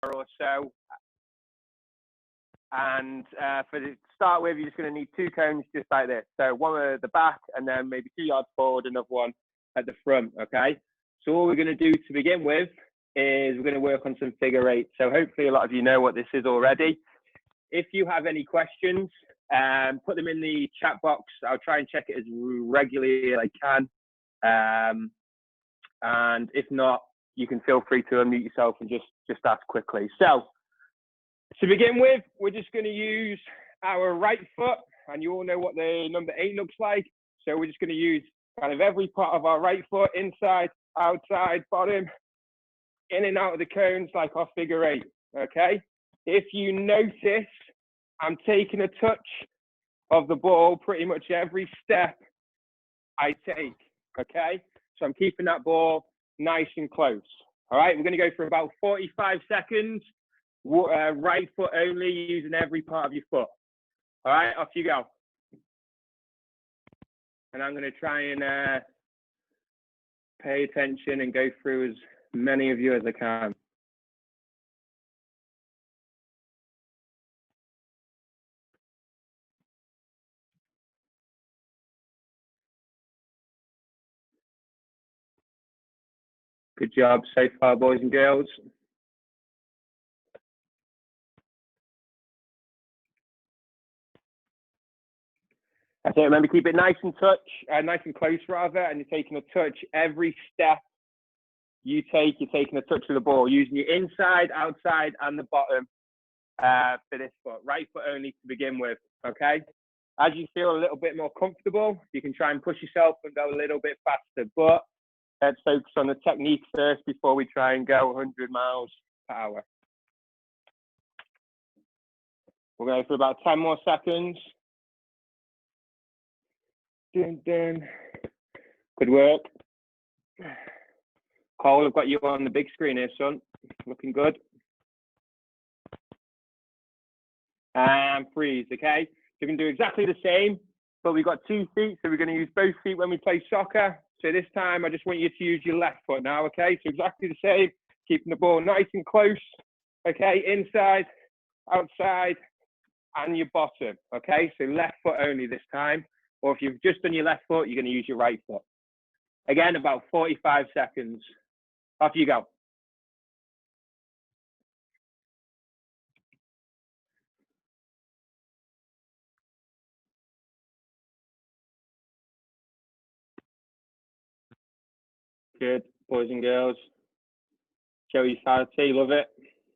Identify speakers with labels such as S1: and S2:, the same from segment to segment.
S1: or so. And to start with, you're just going to need 2 cones just like this. So one at the back and then maybe 2 yards forward, another one at the front, okay? So all we're going to do to begin with is we're going to work on some figure 8. So hopefully a lot of you know what this is already. If you have any questions, put them in the chat box. I'll try and check it as regularly as I can. And if not, you can feel free to unmute yourself and just ask quickly. So to begin with, we're just going to use our right foot, and you all know what the number 8 looks like. So we're just going to use kind of every part of our right foot, inside, outside, bottom, in and out of the cones like our figure 8, okay? If you notice, I'm taking a touch of the ball pretty much every step I take, okay? So I'm keeping that ball nice and close. All right, we're going to go for about 45 seconds, right foot only, using every part of your foot. All right, off you go. And I'm going to try and pay attention and go through as many of you as I can. Good job so far, boys and girls. That's it. Remember, keep it nice and close rather, and you're taking a touch every step you take. You're taking a touch of the ball, using your inside, outside, and the bottom for this foot. Right foot only to begin with, okay? As you feel a little bit more comfortable, you can try and push yourself and go a little bit faster, but let's focus on the technique first before we try and go 100 miles per hour. We'll go for about 10 more seconds. Dun, dun. Good work. Cole, I've got you on the big screen here, son. Looking good. And freeze, okay? So we can do exactly the same, but we've got 2 feet, so we're going to use both feet when we play soccer. So this time, I just want you to use your left foot now, okay? So exactly the same, keeping the ball nice and close, okay? Inside, outside, and your bottom, okay? So left foot only this time. Or if you've just done your left foot, you're going to use your right foot. Again, about 45 seconds. Off you go. Good, boys and girls. Joey Farty, love it.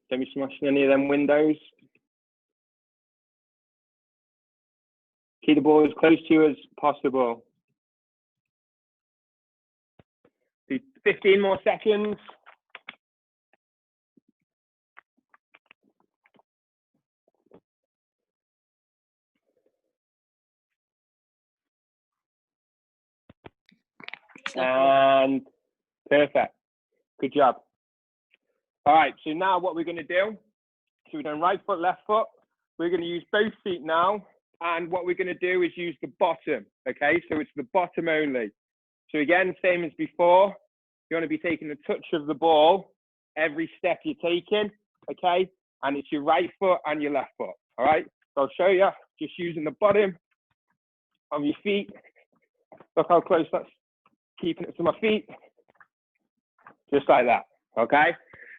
S1: Don't be smashing any of them windows. Keep the ball as close to you as possible. 15 more seconds. And perfect. Good job. All right, so now what we're going to do, so we've done right foot, left foot. We're going to use both feet now. And what we're going to do is use the bottom, okay? So it's the bottom only. So again, same as before, you want to be taking a touch of the ball every step you're taking, okay? And it's your right foot and your left foot, all right? So I'll show you, just using the bottom of your feet. Look how close that's keeping it to my feet. Just like that, okay?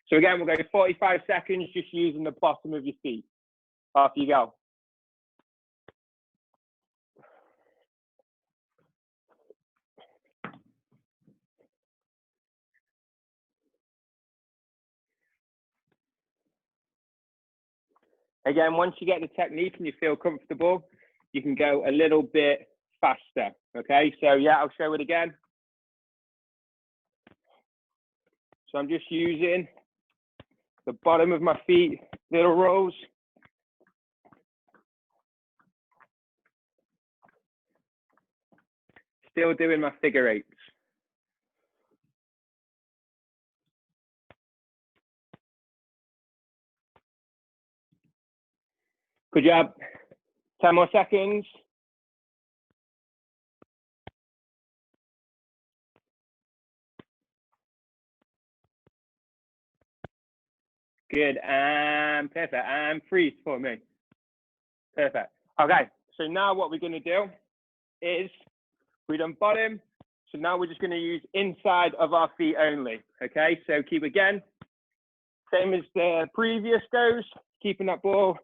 S1: So again, we'll go 45 seconds just using the bottom of your feet. Off you go. Again, once you get the technique and you feel comfortable, you can go a little bit faster, okay? So yeah, I'll show it again. So I'm just using the bottom of my feet, little rolls. Still doing my figure 8s. Good job. 10 more seconds. Good, and perfect, and freeze for me. Perfect. Okay, so now what we're gonna do is, we've done bottom, so now we're just gonna use inside of our feet only, okay? So keep again, same as the previous goes, keeping that ball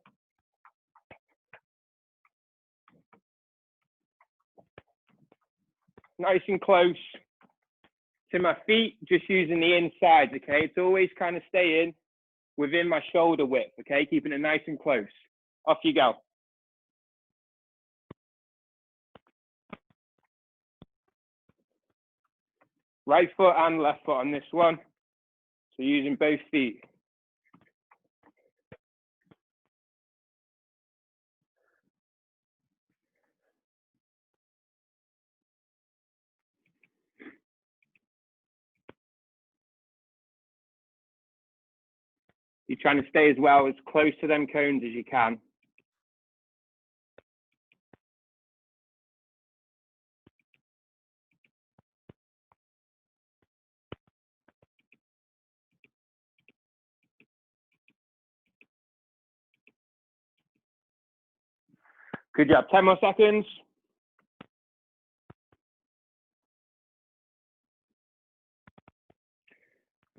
S1: nice and close to my feet, just using the insides, okay? It's always kind of staying within my shoulder width, okay? Keeping it nice and close. Off you go. Right foot and left foot on this one. So using both feet. You're trying to stay as well as close to them cones as you can. Good job. 10 more seconds.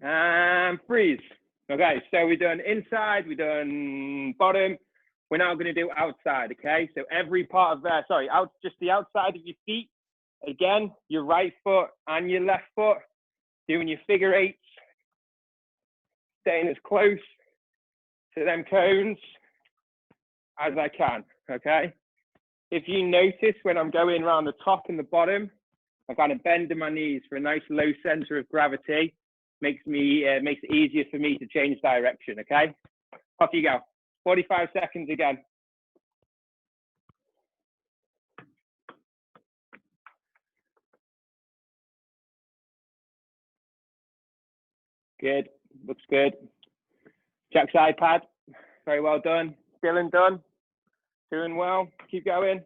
S1: And freeze. Okay, so we've done inside, we've done bottom. We're now going to do outside, okay? So every part of there, sorry, just the outside of your feet. Again, your right foot and your left foot. Doing your figure eights. Staying as close to them cones as I can, okay? If you notice when I'm going around the top and the bottom, I'm kind of bending my knees for a nice low center of gravity. Makes it easier for me to change direction, okay? Off you go. 45 seconds again. Good, looks good. Jack's iPad, very well done. Dylan done, doing well, keep going.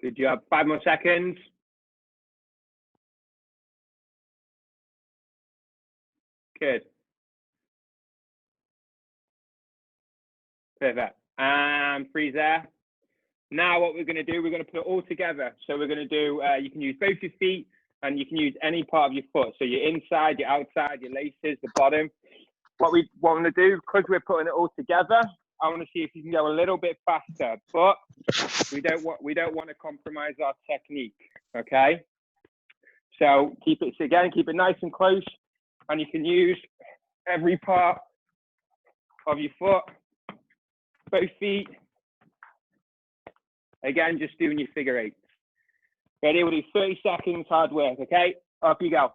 S1: Good job, 5 more seconds. Good. Perfect, and freeze there. Now what we're going to do, we're going to put it all together. So we're going to do, you can use both your feet and you can use any part of your foot. So your inside, your outside, your laces, the bottom. What we want to do, because we're putting it all together, I want to see if you can go a little bit faster, but we don't want to compromise our technique, okay? So keep it nice and close, and you can use every part of your foot, both feet. Again, just doing your figure eights. Ready? We'll do 30 seconds hard work, okay? Off you go.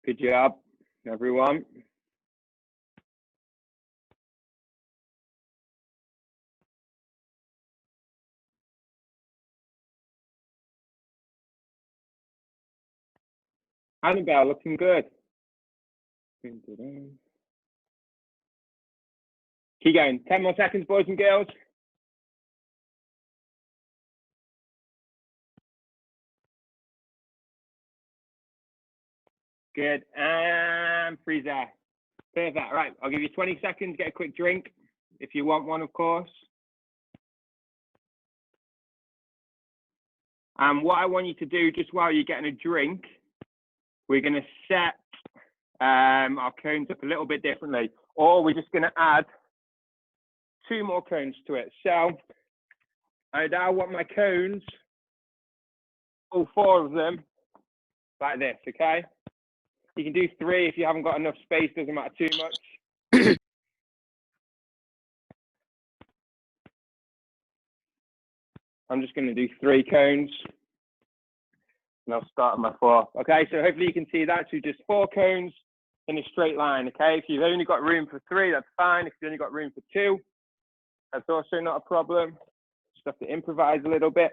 S1: Good job, everyone. Annabelle, looking good. Keep going. 10 more seconds, boys and girls. Good, and freeze there. Perfect, right, I'll give you 20 seconds, get a quick drink, if you want one, of course. And what I want you to do, just while you're getting a drink, we're gonna set our cones up a little bit differently, or we're just gonna add 2 more cones to it. So I now want my cones, all 4 of them, like this, okay? You can do 3 if you haven't got enough space, doesn't matter too much. I'm just going to do 3 cones, and I'll start on my 4th. Okay, so hopefully you can see that. So just 4 cones in a straight line, okay? If you've only got room for 3, that's fine. If you've only got room for 2, that's also not a problem. Just have to improvise a little bit.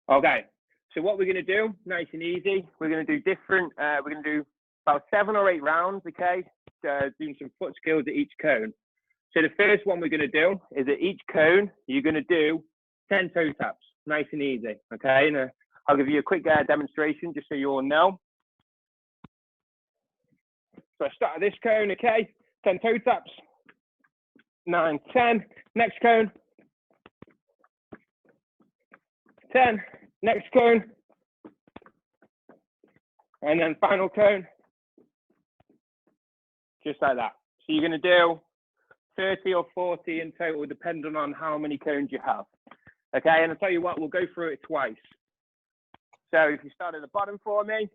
S1: Okay, so what we're going to do, nice and easy, we're going to do different, we're going to do about 7 or 8 rounds, okay? Doing some foot skills at each cone. So the first one we're going to do is at each cone, you're going to do 10 toe taps, nice and easy, okay? And I'll give you a quick demonstration just so you all know. So I start at this cone, okay? 10 toe taps, 9, 10. Next cone, 10. Next cone, and then final cone, just like that. So you're going to do 30 or 40 in total, depending on how many cones you have. Okay, and I'll tell you what, we'll go through it twice. So if you start at the bottom for me,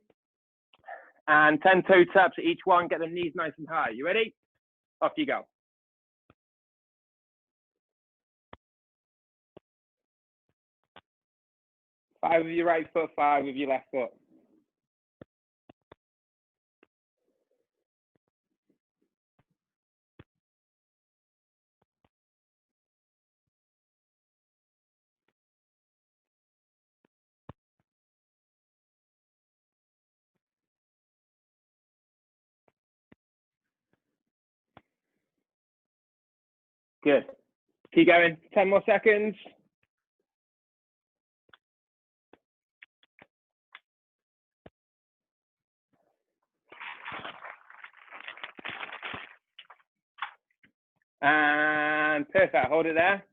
S1: and 10 toe taps at each one, get the knees nice and high. You ready? Off you go. Five with your right foot, 5 with your left foot. Good. Keep going. 10 more seconds. And perfect. Hold it there.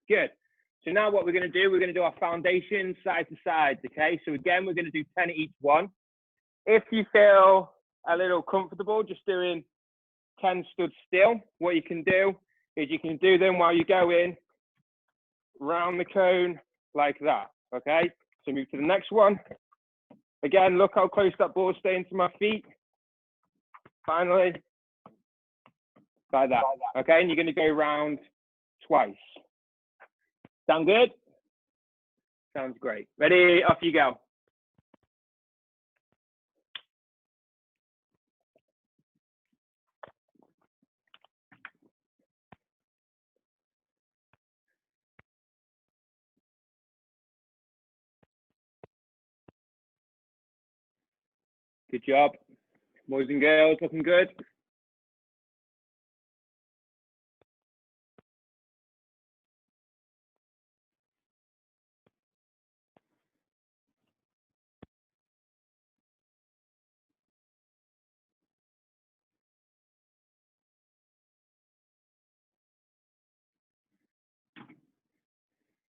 S1: Good. So now what we're going to do, we're going to do our foundation side to side. Okay. So again, we're going to do 10 at each one. If you feel a little comfortable just doing 10 stood still, what you can do is you can do them while you go in round the cone like that. Okay. So move to the next one. Again, look how close that ball's staying to my feet. Finally, like that. Okay, and you're going to go round twice. Sound good? Sounds great. Ready? Off you go. Good job. Boys and girls, looking good.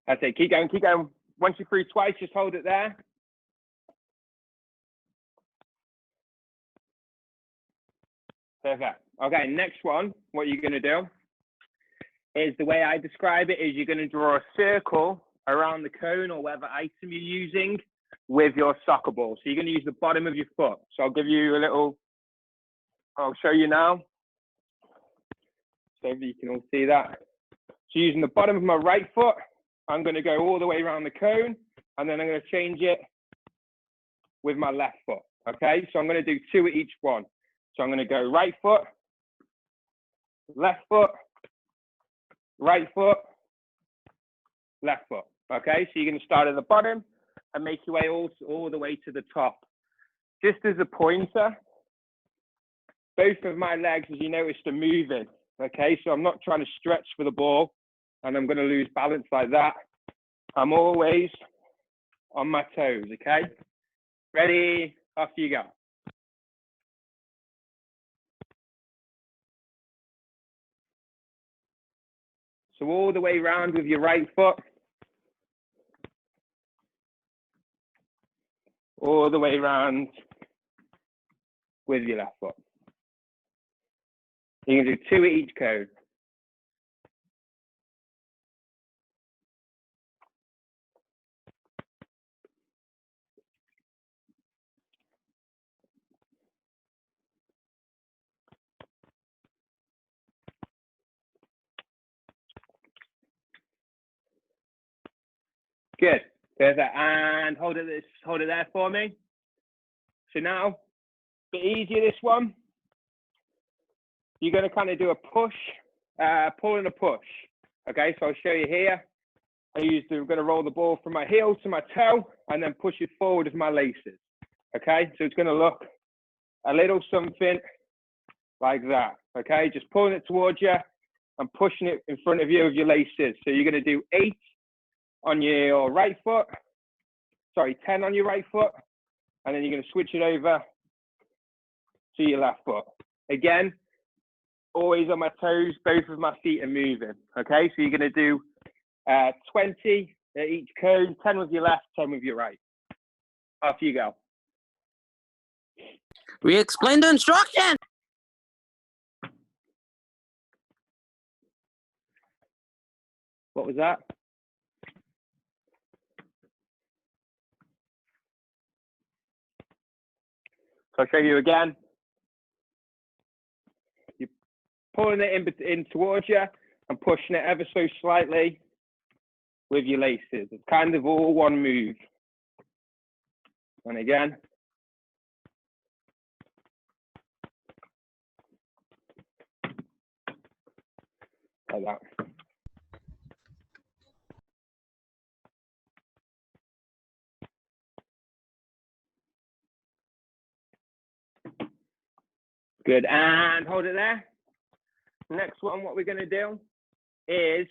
S1: That's it. Keep going, keep going. Once you're through twice, just hold it there. Perfect. Okay, next one, what you're going to do is the way I describe it is you're going to draw a circle around the cone or whatever item you're using with your soccer ball. So you're going to use the bottom of your foot. So I'll give you a little, I'll show you now. So you can all see that. So using the bottom of my right foot, I'm going to go all the way around the cone, and then I'm going to change it with my left foot. Okay, so I'm going to do 2 at each one. So I'm going to go right foot, left foot, right foot, left foot. Okay, so you're going to start at the bottom and make your way all the way to the top. Just as a pointer, both of my legs, as you noticed, are moving. Okay, so I'm not trying to stretch for the ball and I'm going to lose balance like that. I'm always on my toes. Okay, ready? Off you go. So all the way around with your right foot, all the way around with your left foot. You're going to do 2 at each cone. Good. Perfect. And hold it there for me. So now, a bit easier this one. You're going to kind of do a push, pull and a push. Okay, so I'll show you here. I'm going to roll the ball from my heel to my toe and then push it forward with my laces. Okay, so it's going to look a little something like that. Okay, just pulling it towards you and pushing it in front of you with your laces. So you're going to do 8 on your right foot, sorry, 10 on your right foot, and then you're going to switch it over to your left foot. Again, always on my toes, both of my feet are moving. Okay, so you're going to do 20 at each cone, 10 with your left, 10 with your right. Off you go.
S2: Re-explain the instruction.
S1: What was that? So I'll show you again. You're pulling it in towards you and pushing it ever so slightly with your laces. It's kind of all one move. And again. Like that. Good, and hold it there. Next one, what we're going to do is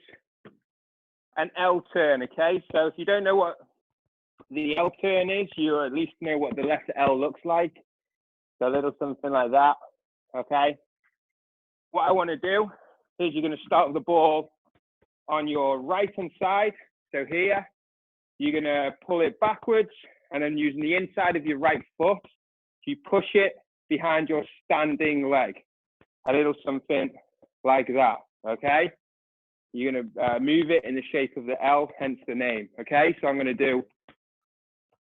S1: an L turn, okay? So if you don't know what the L turn is, you at least know what the letter L looks like. So a little something like that, okay? What I want to do is you're going to start with the ball on your right-hand side. So here, you're going to pull it backwards, and then using the inside of your right foot, you push it behind your standing leg. A little something like that, okay? You're going to move it in the shape of the L, hence the name, okay? So I'm going to do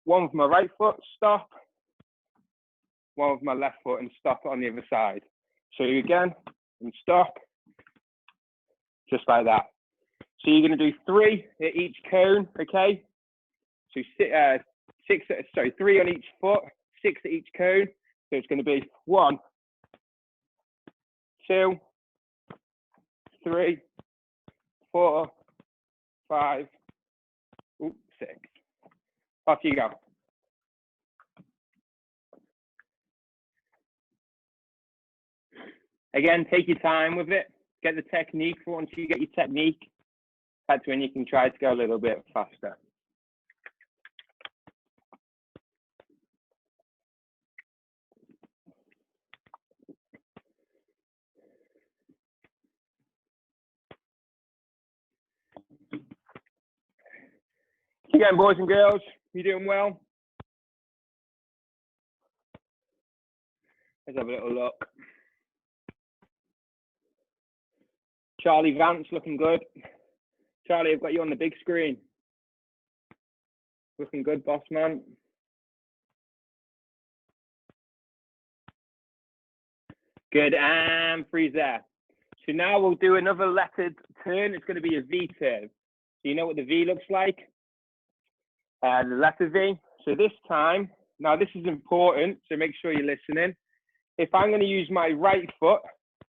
S1: one with my right foot, stop, one with my left foot, and stop on the other side. So again, and stop, just like that. So you're going to do 3 at each cone, okay? So 3 on each foot, 6 at each cone. So it's going to be 1, 2, 3, 4, 5, 6. Off you go. Again, take your time with it. Get the technique. Once you get your technique, that's when you can try to go a little bit faster. Again, boys and girls, you doing well? Let's have a little look. Charlie Vance looking good. Charlie, I've got you on the big screen. Looking good, boss man. Good, and freeze there. So now we'll do another lettered turn. It's going to be a V turn. So you know what the V looks like? The letter V. So this time, now this is important, so make sure you're listening. If I'm going to use my right foot,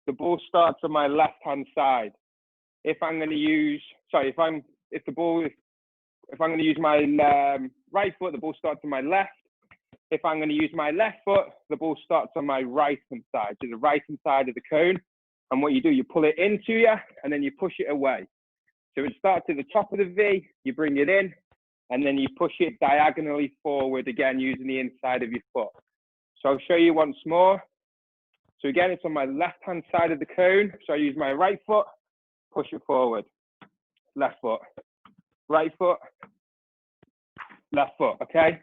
S1: the ball starts on my left-hand side. If I'm going to use, sorry, if I'm going to use my right foot, the ball starts on my left. If I'm going to use my left foot, the ball starts on my right-hand side, so the right-hand side of the cone. And what you do, you pull it into you, and then you push it away. So it starts at the top of the V, you bring it in, and then you push it diagonally forward again using the inside of your foot. So I'll show you once more. So again, it's on my left-hand side of the cone. So I use my right foot, push it forward. Left foot, right foot, left foot, okay?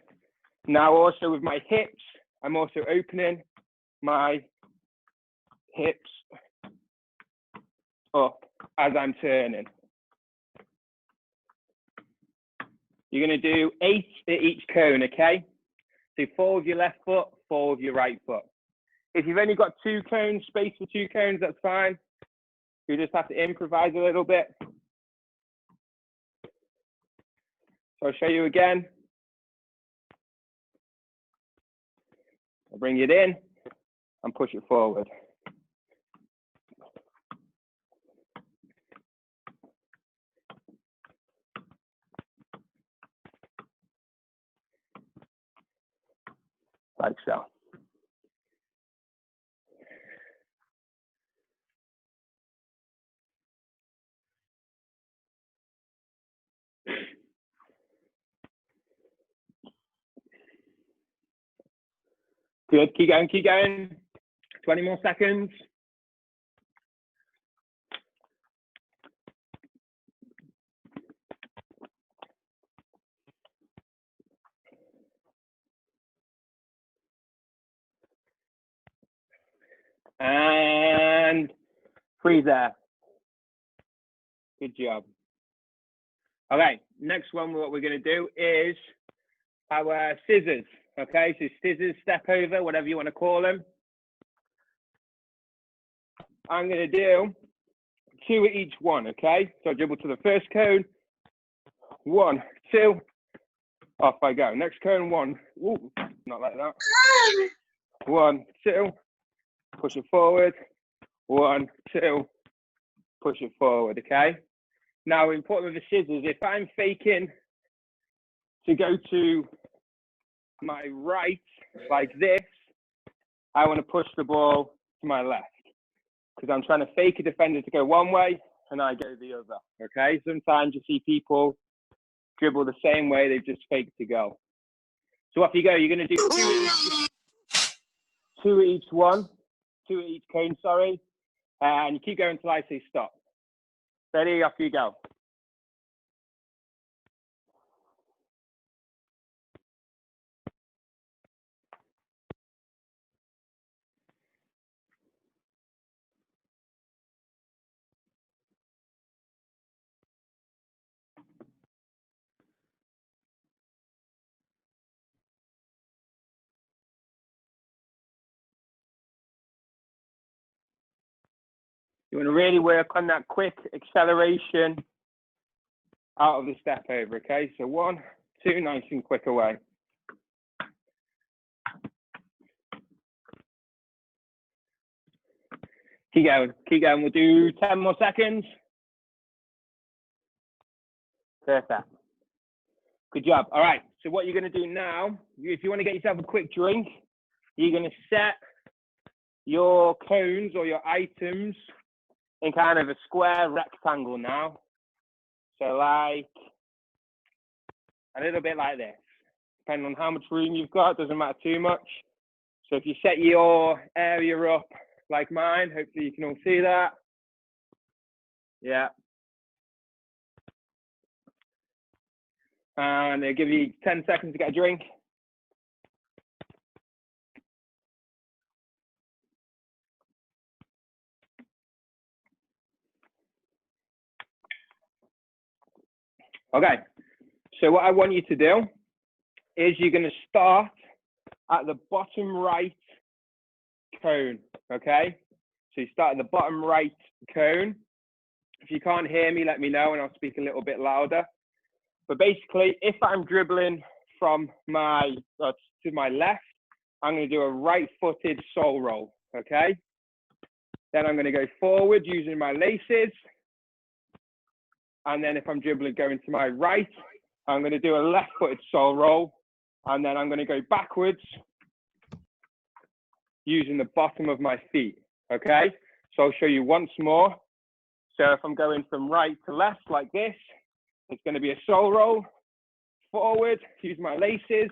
S1: Now also with my hips, I'm also opening my hips up as I'm turning. You're going to do 8 at each cone, okay? So 4 with your left foot, 4 with your right foot. If you've only got 2 cones, space for 2 cones, that's fine. You just have to improvise a little bit. So I'll show you again. I'll bring it in and push it forward. Like so. Good, keep going, keep going. 20 more seconds. And freeze there. Good job. Okay, next one, what we're going to do is our scissors. Okay, so scissors, step over, whatever you want to call them. I'm going to do 2 at each one, okay? So I dribble to the first cone. 1, 2. Off I go. Next cone, 1. Ooh, not like that. 1, 2. Push it forward. 1, 2. Push it forward, okay? Now, important with the scissors, if I'm faking to go to my right like this, I want to push the ball to my left because I'm trying to fake a defender to go one way and I go the other, okay? Sometimes you see people dribble the same way, they've just faked to go. So off you go, you're going to do 2 at each one, 2 at each cone, sorry, and you keep going until I say stop. Ready, off you go. You want to really work on that quick acceleration out of the step over, okay? So 1, 2, nice and quick away. Keep going. We'll do 10 more seconds. Perfect. Good job. All right, so what you're going to do now, if you want to get yourself a quick drink, you're going to set your cones or your items in kind of a square rectangle now. So like a little bit like this, depending on how much room you've got, doesn't matter too much. So if you set your area up like mine, hopefully you can all see that. Yeah. And they'll give you 10 seconds to get a drink. Okay, so what I want you to do is you're going to start at the bottom right cone, okay? So you start at the bottom right cone. If you can't hear me, let me know and I'll speak a little bit louder. But basically, if I'm dribbling from my to my left, I'm going to do a right-footed sole roll, okay? Then I'm going to go forward using my laces. And then if I'm dribbling going to my right, I'm going to do a left-footed sole roll. And then I'm going to go backwards using the bottom of my feet, okay? So I'll show you once more. So if I'm going from right to left like this, it's going to be a sole roll. Forward, use my laces.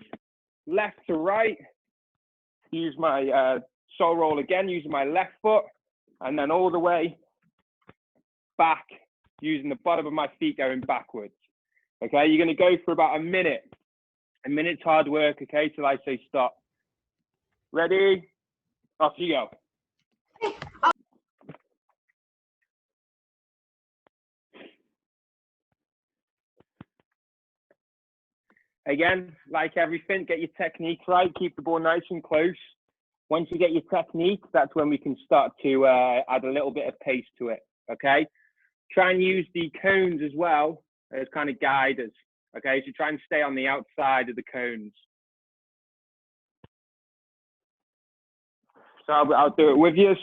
S1: Left to right, use my sole roll again, using my left foot. And then all the way back, using the bottom of my feet going backwards. Okay, you're going to go for about a minute. A minute's hard work, okay, till I say stop. Ready? Off you go. Again, like everything, get your technique right, keep the ball nice and close. Once you get your technique, that's when we can start to add a little bit of pace to it, okay? Try and use the cones as well as kind of guiders, okay? So try and stay on the outside of the cones. So I'll do it with you.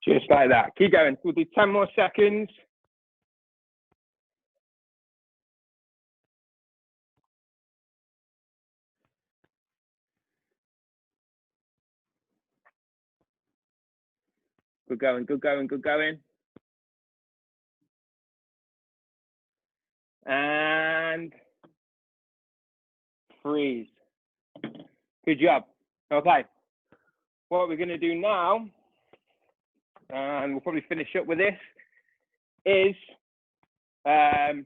S1: Just like that. Keep going. We'll do 10 more seconds. Good going, good going, good going. And freeze. Good job. Okay. What we're going to do now, and we'll probably finish up with this, is going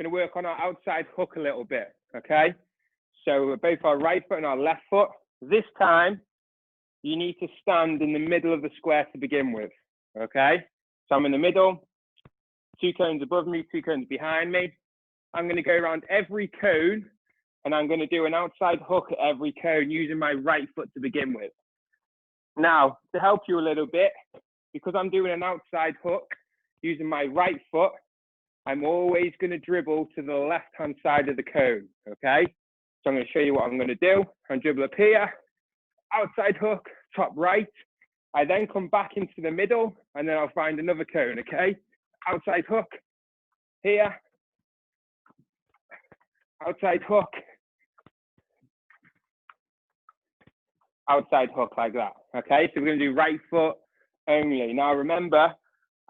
S1: to work on our outside hook a little bit, okay? So both our right foot and our left foot. This time, you need to stand in the middle of the square to begin with, okay? So I'm in the middle, 2 cones above me, 2 cones behind me. I'm going to go around every cone, and I'm going to do an outside hook at every cone using my right foot to begin with. Now, to help you a little bit, because I'm doing an outside hook using my right foot, I'm always going to dribble to the left-hand side of the cone, okay? So I'm going to show you what I'm going to do. I'm dribble up here, outside hook, top right. I then come back into the middle, and then I'll find another cone, okay? Outside hook, here, outside hook, outside hook like that, okay? So we're going to do right foot only. Now remember,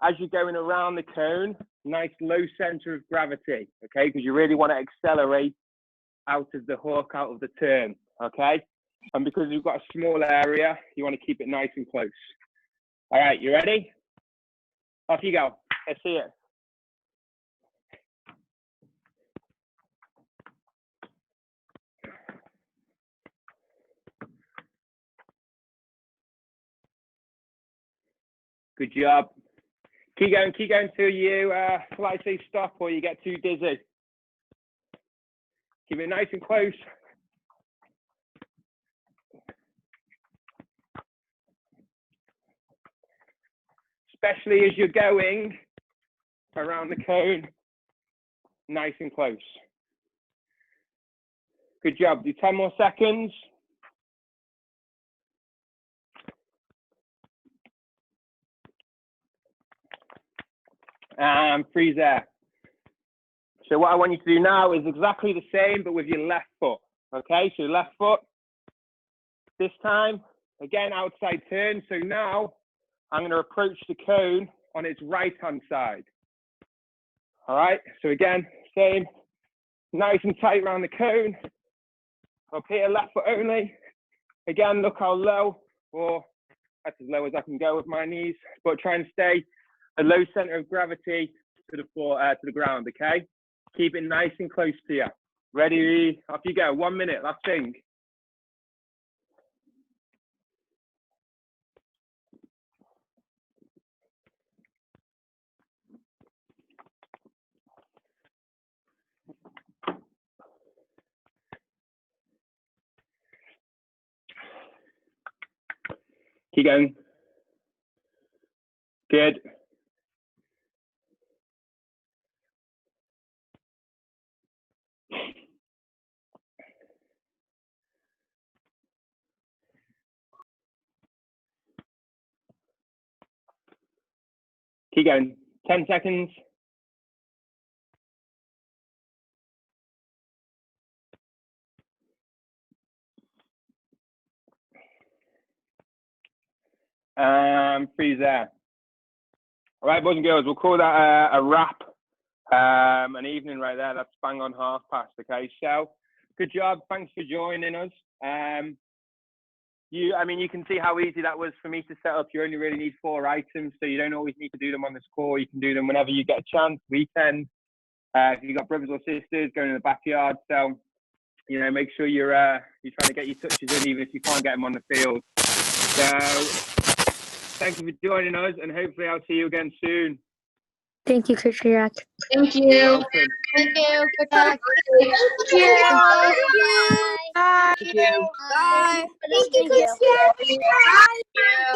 S1: as you're going around the cone, nice low center of gravity, okay? Because you really want to accelerate out of the hook, out of the turn, okay? And because you've got a small area, you want to keep it nice and close. All right, you ready? Off you go. Let's see it. Good job. Keep going till you slightly stop or you get too dizzy. Keep it nice and close. Especially as you're going around the cone, nice and close. Good job. Do 10 more seconds. And freeze there. So what I want you to do now is exactly the same, but with your left foot. Okay, so left foot. This time, again, outside turn. So now I'm going to approach the cone on its right-hand side. All right, so again, same. Nice and tight around the cone. Up here, left foot only. Again, look how low, or that's as low as I can go with my knees, but try and stay a low center of gravity to the floor, to the ground, okay? Keep it nice and close to you. Ready? Off you go. 1 minute, last thing. Keep going. Good. Keep going. 10 seconds. Freeze there. All right, boys and girls, we'll call that a wrap. An evening right there. That's bang on past. Okay, so good job. Thanks for joining us. You can see how easy that was for me to set up. You only really need 4 items, so you don't always need to do them on this call. You can do them whenever you get a chance, weekend. If you've got brothers or sisters going in the backyard, so make sure you're trying to get your touches in, even if you can't get them on the field. So thank you for joining us, and hopefully I'll see you again soon.
S3: Thank you, Coach Riak.
S4: Thank
S1: You're
S4: you.
S1: welcome.
S5: Thank you. Good
S4: Thank
S5: luck.
S4: you.
S5: Bye.
S4: Thank you.
S5: Bye.
S3: Thank you,
S5: Thank you.
S3: Coach Riak.
S4: Thank you.